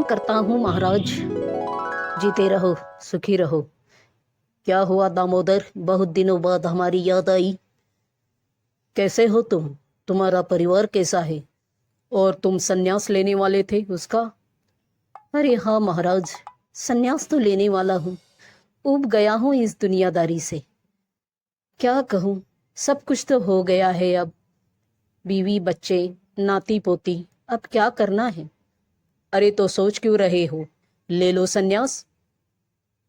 प्रणाम करता हूँ महाराज। जीते रहो, सुखी रहो। क्या हुआ दामोदर, बहुत दिनों बाद हमारी याद आई। कैसे हो तुम? तुम्हारा परिवार कैसा है? और तुम संन्यास लेने वाले थे उसका? अरे हाँ महाराज, संन्यास तो लेने वाला हूँ। ऊब गया हूँ इस दुनियादारी से। क्या कहूँ, सब कुछ तो हो गया है अब। बीवी बच्चे, नाती पोती, अब क्या करना है? अरे तो सोच क्यों रहे हो? ले लो संन्यास,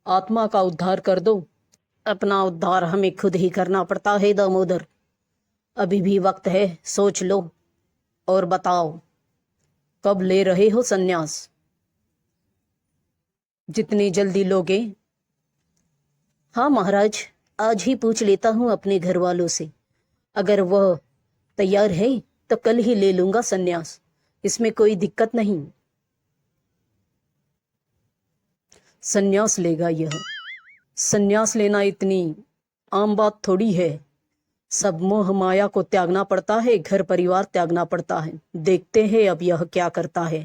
आत्मा का उद्धार कर दो। अपना उद्धार हमें खुद ही करना पड़ता है दामोदर। अभी भी वक्त है, सोच लो और बताओ, कब ले रहे हो संन्यास? जितनी जल्दी लोगे। हाँ महाराज, आज ही पूछ लेता हूँ अपने घर वालों से। अगर वह तैयार है तो कल ही ले लूंगा संन्यास, इसमें कोई दिक्कत नहीं। संन्यास लेगा यह? संन्यास लेना इतनी आम बात थोड़ी है। सब मोह माया को त्यागना पड़ता है, घर परिवार त्यागना पड़ता है। देखते हैं अब यह क्या करता है।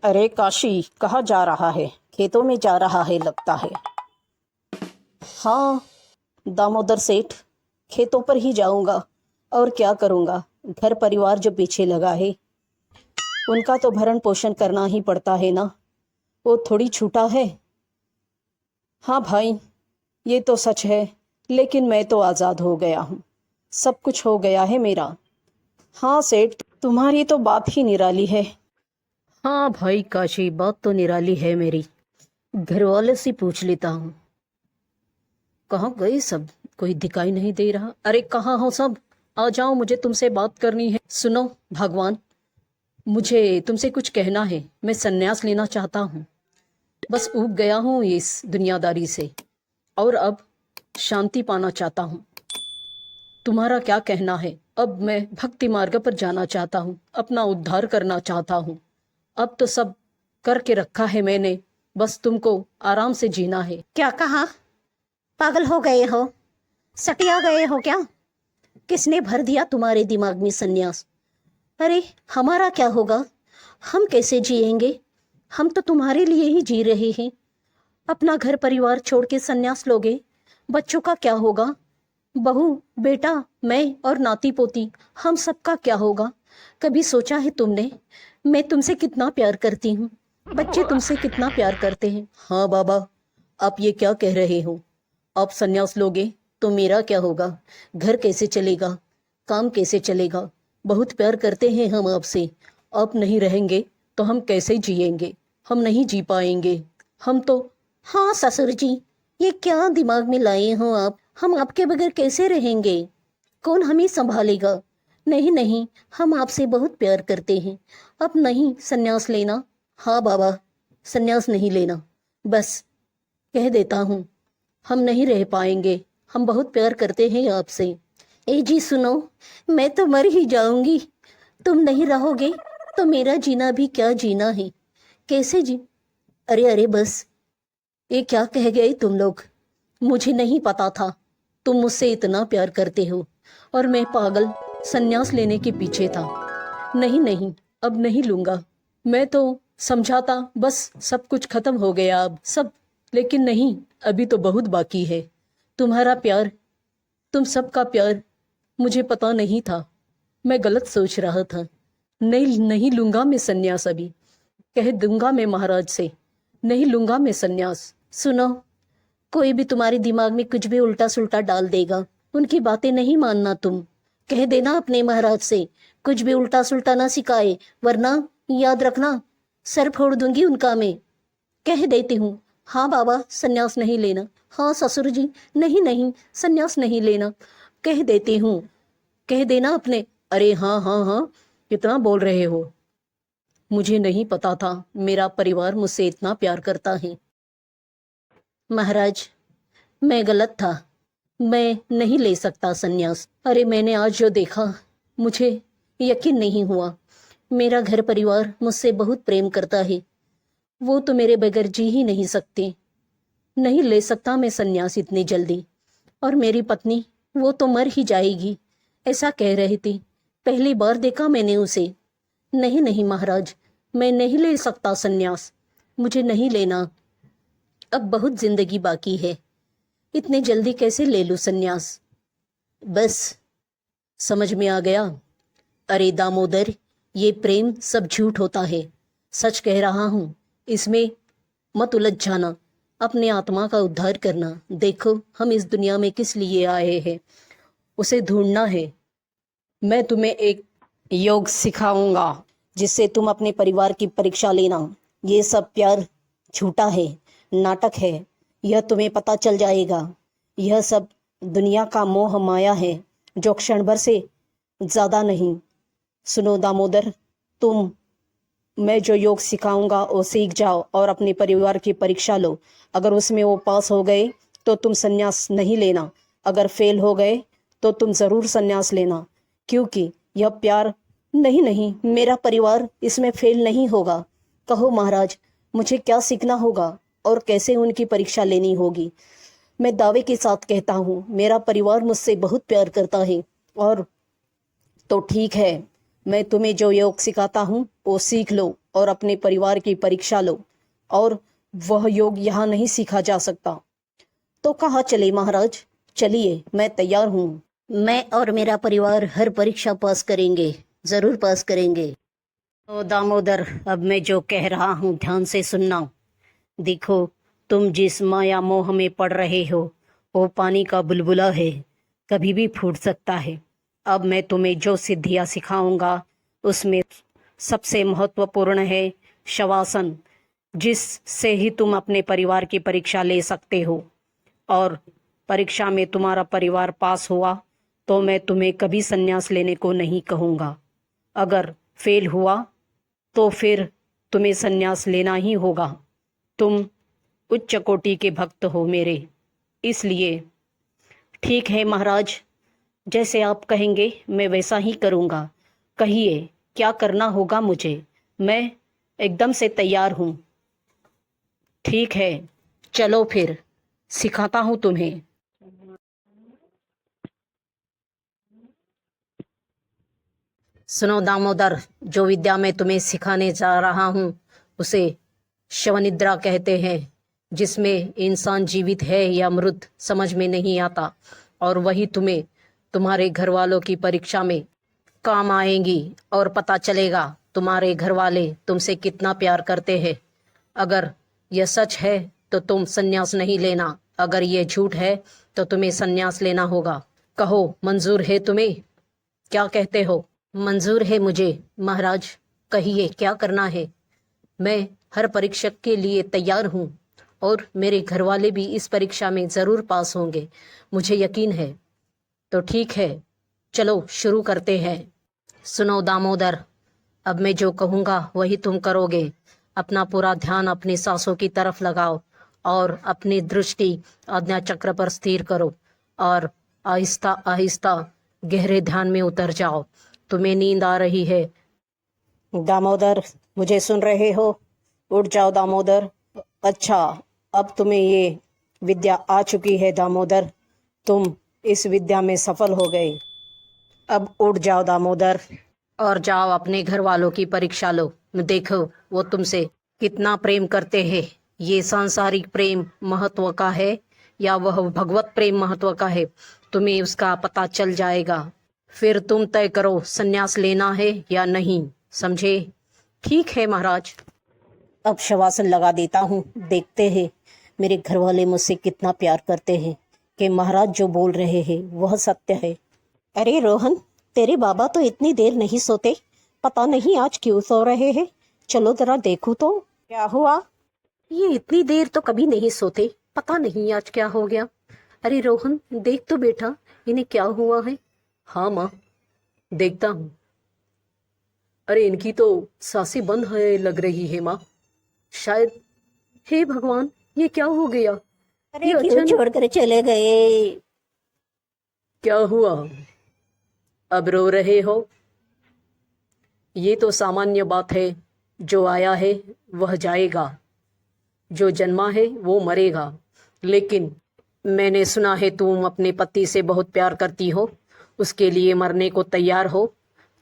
अरे काशी, कहाँ जा रहा है? खेतों में जा रहा है लगता है। हाँ दामोदर सेठ, खेतों पर ही जाऊंगा और क्या करूंगा। घर परिवार जो पीछे लगा है उनका तो भरण पोषण करना ही पड़ता है ना, वो थोड़ी छूटा है। हाँ भाई, ये तो सच है, लेकिन मैं तो आज़ाद हो गया हूँ, सब कुछ हो गया है मेरा। हाँ सेठ, तुम्हारी तो बात ही निराली है। हाँ भाई काशी, बात तो निराली है मेरी। घर वाले से पूछ लेता हूँ, कहाँ गए सब? कोई दिखाई नहीं दे रहा। अरे कहाँ हो सब? आ जाओ, मुझे तुमसे बात करनी है। सुनो भगवान, मुझे तुमसे कुछ कहना है। मैं संन्यास लेना चाहता हूँ, बस ऊब गया हूँ इस दुनियादारी से और अब शांति पाना चाहता हूँ। तुम्हारा क्या कहना है? अब मैं भक्ति मार्ग पर जाना चाहता हूँ, अपना उद्धार करना चाहता हूँ। अब तो सब करके रखा है मैंने, बस तुमको आराम से जीना है। क्या कहा? पागल हो गए हो? सटिया गए हो क्या? किसने भर दिया तुम्हारे दिमाग में संन्यास? अरे हमारा क्या होगा? हम कैसे जिएंगे? हम तो तुम्हारे लिए ही जी रहे हैं। अपना घर परिवार छोड़ के संन्यास लोगे? बच्चों का क्या होगा? बहू बेटा, मैं और नाती पोती, हम सबका क्या होगा? कभी सोचा है तुमने मैं तुमसे कितना प्यार करती हूँ? बच्चे तुमसे कितना प्यार करते हैं। हाँ बाबा, आप ये क्या कह रहे हो? आप संन्यास लोगे तो मेरा क्या होगा? घर कैसे चलेगा? काम कैसे चलेगा? बहुत प्यार करते हैं हम आपसे। आप नहीं रहेंगे तो हम कैसे जिएंगे? हम नहीं जी पाएंगे हम तो। हाँ ससुर जी, ये क्या दिमाग में लाए हो आप? हम आपके बगैर कैसे रहेंगे? कौन हमें संभालेगा? नहीं नहीं, हम आपसे बहुत प्यार करते हैं। अब नहीं संन्यास लेना। हाँ बाबा, संन्यास नहीं लेना। बस कह देता हूँ, हम नहीं रह पाएंगे। हम बहुत प्यार करते हैं आपसे। ए जी सुनो, मैं तो मर ही जाऊंगी। तुम नहीं रहोगे तो मेरा जीना भी क्या जीना है? कैसे जी? अरे अरे बस, ये क्या कह गए तुम लोग? मुझे नहीं पता था तुम मुझसे इतना प्यार करते हो और मैं पागल संन्यास लेने के पीछे था। नहीं नहीं, अब नहीं लूंगा। मैं तो समझा था बस सब कुछ खत्म हो गया अब सब, लेकिन नहीं, अभी तो बहुत बाकी है। तुम्हारा प्यार, तुम सबका प्यार मुझे पता नहीं था। मैं गलत सोच रहा था। नहीं नहीं लूंगा मैं संन्यास अभी। कह दूंगा मैं महाराज से, नहीं लूंगा मैं संन्यास। सुनो, कोई भी तुम्हारे दिमाग में कुछ भी उल्टा सुल्टा डाल देगा, उनकी बातें नहीं मानना तुम। कह देना अपने महाराज से कुछ भी उल्टा सुल्टा ना सिखाए, वरना याद रखना सर फोड़ दूंगी उनका मैं। कह देती हूँ। हाँ बाबा, संन्यास नहीं लेना। हाँ ससुर जी, नहीं नहीं, संन्यास नहीं लेना। कह देती हूँ, कह देना अपने। अरे हाँ हाँ हाँ, कितना बोल रहे हो? मुझे नहीं पता था मेरा परिवार मुझसे इतना प्यार करता है। महाराज, मैं गलत था, मैं नहीं ले सकता संन्यास। अरे मैंने आज जो देखा, मुझे यकीन नहीं हुआ। मेरा घर परिवार मुझसे बहुत प्रेम करता है, वो तो मेरे बगैर जी ही नहीं सकते। नहीं ले सकता मैं संन्यास इतनी जल्दी। और मेरी पत्नी, वो तो मर ही जाएगी, ऐसा कह रही थी। पहली बार देखा मैंने उसे। नहीं नहीं महाराज, मैं नहीं ले सकता संन्यास। मुझे नहीं लेना। अब बहुत जिंदगी बाकी है, इतने जल्दी कैसे ले लूं सन्यास। बस समझ में आ गया। अरे दामोदर, ये प्रेम सब झूठ होता है, सच कह रहा हूँ। इसमें मत उलझ जाना, अपने आत्मा का उद्धार करना। देखो हम इस दुनिया में किस लिए आए हैं, उसे ढूंढना है। मैं तुम्हें एक योग सिखाऊंगा जिससे तुम अपने परिवार की परीक्षा लेना। ये सब प्यार झूठा है, नाटक है, यह तुम्हें पता चल जाएगा। यह सब दुनिया का मोह माया है जो क्षण भर से ज्यादा नहीं। सुनो दामोदर, तुम मैं जो योग सिखाऊंगा वो सीख जाओ और अपने परिवार की परीक्षा लो। अगर उसमें वो पास हो गए तो तुम संन्यास नहीं लेना, अगर फेल हो गए तो तुम जरूर संन्यास लेना, क्योंकि यह प्यार नहीं नहीं, मेरा परिवार इसमें फेल नहीं होगा। कहो महाराज, मुझे क्या सीखना होगा और कैसे उनकी परीक्षा लेनी होगी। मैं दावे के साथ कहता हूँ मेरा परिवार मुझसे बहुत प्यार करता है। और तो ठीक है, मैं तुम्हें जो योग सिखाता हूँ वो सीख लो और अपने परिवार की परीक्षा लो। और वह योग यहाँ नहीं सीखा जा सकता। तो कहाँ चले महाराज? चलिए, मैं तैयार हूँ। मैं और मेरा परिवार हर परीक्षा पास करेंगे, जरूर पास करेंगे। तो दामोदर, अब मैं जो कह रहा हूँ ध्यान से सुनना। देखो, तुम जिस माया मोह में पड़ रहे हो वो पानी का बुलबुला है, कभी भी फूट सकता है। अब मैं तुम्हें जो सिद्धियां सिखाऊंगा उसमें सबसे महत्वपूर्ण है शवासन, जिससे ही तुम अपने परिवार की परीक्षा ले सकते हो। और परीक्षा में तुम्हारा परिवार पास हुआ तो मैं तुम्हें कभी संन्यास लेने को नहीं कहूँगा। अगर फेल हुआ तो फिर तुम्हें संन्यास लेना ही होगा। तुम उच्च कोटि के भक्त हो मेरे, इसलिए। ठीक है महाराज, जैसे आप कहेंगे मैं वैसा ही करूँगा। कहिए क्या करना होगा मुझे, मैं एकदम से तैयार हूँ। ठीक है, चलो फिर सिखाता हूँ तुम्हें। सुनो दामोदर, जो विद्या मैं तुम्हें सिखाने जा रहा हूँ उसे शवनिद्रा कहते हैं, जिसमें इंसान जीवित है या मृत समझ में नहीं आता। और वही तुम्हें तुम्हारे घर वालों की परीक्षा में काम आएंगी और पता चलेगा तुम्हारे घर वाले तुमसे कितना प्यार करते हैं। अगर यह सच है तो तुम संन्यास नहीं लेना, अगर ये झूठ है तो तुम्हें संन्यास लेना होगा। कहो, मंजूर है तुम्हें? क्या कहते हो? मंजूर है मुझे महाराज, कहिए क्या करना है। मैं हर परीक्षक के लिए तैयार हूँ और मेरे घर वाले भी इस परीक्षा में जरूर पास होंगे, मुझे यकीन है। तो ठीक है, चलो शुरू करते हैं। सुनो दामोदर, अब मैं जो कहूँगा वही तुम करोगे। अपना पूरा ध्यान अपनी सांसों की तरफ लगाओ और अपनी दृष्टि आज्ञा चक्र पर स्थिर करो और आहिस्ता आहिस्ता गहरे ध्यान में उतर जाओ। तुम्हें नींद आ रही है दामोदर, मुझे सुन रहे हो? उठ जाओ दामोदर। अच्छा, अब तुम्हें ये विद्या आ चुकी है दामोदर, तुम इस विद्या में सफल हो गए। अब उठ जाओ दामोदर और जाओ अपने घर वालों की परीक्षा लो। देखो वो तुमसे कितना प्रेम करते हैं। ये सांसारिक प्रेम महत्व का है या वह भगवत प्रेम महत्व का है, तुम्हें उसका पता चल जाएगा। फिर तुम तय करो संन्यास लेना है या नहीं, समझे? ठीक है महाराज, अब शवासन लगा देता हूँ। देखते हैं मेरे घर वाले मुझसे कितना प्यार करते हैं कि महाराज जो बोल रहे हैं वह सत्य है। अरे रोहन, तेरे बाबा तो इतनी देर नहीं सोते, पता नहीं आज क्यों सो रहे हैं। चलो जरा देखो तो क्या हुआ। ये इतनी देर तो कभी नहीं सोते, पता नहीं आज क्या हो गया। अरे रोहन, देख तो बेटा, इन्हें क्या हुआ है। हाँ माँ, देखता हूँ। अरे इनकी तो सांसें बंद है लग रही है माँ, शायद। हे भगवान, ये क्या हो गया? अरे ये क्यों अचानक छोड़कर चले गए? क्या हुआ? अब रो रहे हो? ये तो सामान्य बात है, जो आया है वह जाएगा, जो जन्मा है वो मरेगा। लेकिन मैंने सुना है तुम अपने पति से बहुत प्यार करती हो, उसके लिए मरने को तैयार हो।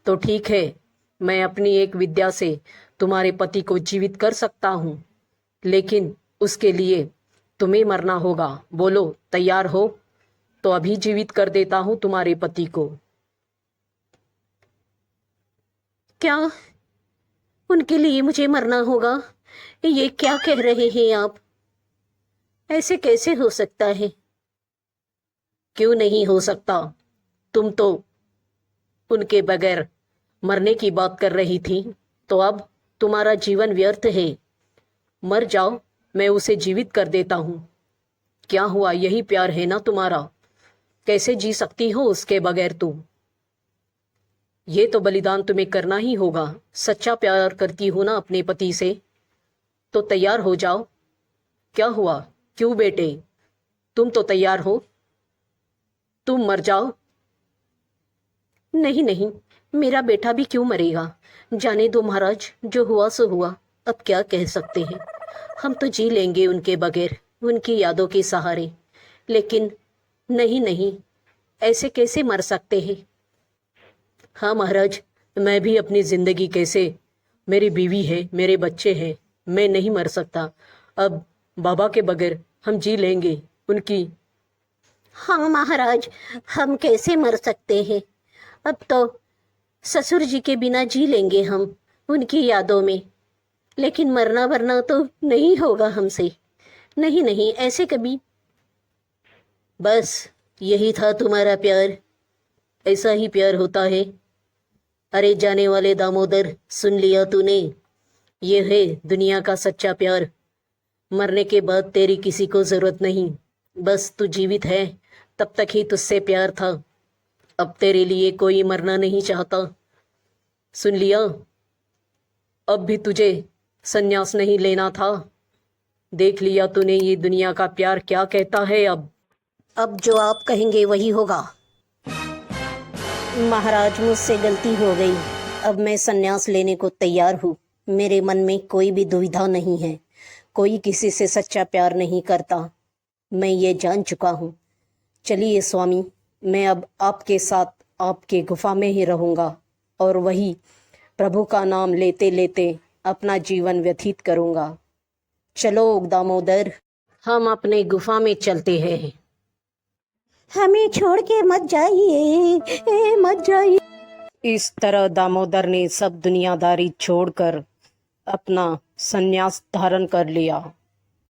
तो ठीक है, मैं अपनी एक विद्या से तुम्हारे पति को जीवित कर सकता हूँ। लेकिन उसके लिए तुम्हें मरना होगा। बोलो, तैयार हो? तो अभी जीवित कर देता हूं तुम्हारे पति को। क्या उनके लिए मुझे मरना होगा? ये क्या कह रहे हैं आप? ऐसे कैसे हो सकता है? क्यों नहीं हो सकता? तुम तो उनके बगैर मरने की बात कर रही थी, तो अब तुम्हारा जीवन व्यर्थ है। मर जाओ, मैं उसे जीवित कर देता हूं। क्या हुआ? यही प्यार है ना तुम्हारा? कैसे जी सकती हो उसके बगैर तुम? ये तो बलिदान तुम्हें करना ही होगा। सच्चा प्यार करती हो ना अपने पति से, तो तैयार हो जाओ। क्या हुआ? क्यों बेटे, तुम तो तैयार हो? तुम मर जाओ। नहीं नहीं, मेरा बेटा भी क्यों मरेगा? जाने दो महाराज, जो हुआ सो हुआ। अब क्या कह सकते हैं? हम तो जी लेंगे उनके बगैर, उनकी यादों के सहारे। लेकिन नहीं नहीं, ऐसे कैसे मर सकते हैं? हाँ महाराज, मैं भी अपनी जिंदगी कैसे, मेरी बीवी है, मेरे बच्चे हैं, मैं नहीं मर सकता। अब बाबा के बगैर हम जी लेंगे उनकी। हाँ महाराज, हम कैसे मर सकते हैं? अब तो ससुर जी के बिना जी लेंगे हम उनकी यादों में, लेकिन मरना वरना तो नहीं होगा हमसे। नहीं नहीं, ऐसे कभी। बस यही था तुम्हारा प्यार? ऐसा ही प्यार होता है? अरे जाने वाले दामोदर, सुन लिया तूने? ये है दुनिया का सच्चा प्यार। मरने के बाद तेरी किसी को जरूरत नहीं। बस तू जीवित है तब तक ही तुझसे प्यार था। अब तेरे लिए कोई मरना नहीं चाहता। सुन लिया? अब भी तुझे संन्यास नहीं लेना था। देख लिया तूने ये दुनिया का प्यार क्या कहता है। अब जो आप कहेंगे वही होगा। महाराज, मुझसे गलती हो गई। अब मैं संन्यास लेने को तैयार हूँ। मेरे मन में कोई भी दुविधा नहीं है। कोई किसी से सच्चा प्यार नहीं करता, मैं ये जान चुका हूँ। चलिए स्वामी, मैं अब आपके साथ आपके गुफा में ही रहूँगा और वही प्रभु का नाम लेते लेते अपना जीवन व्यतीत करूँगा। चलो दामोदर, हम अपने गुफा में चलते हैं। हमें छोड़ के मत जाइए, मत जाइए। इस तरह दामोदर ने सब दुनियादारी छोड़कर अपना संन्यास धारण कर लिया।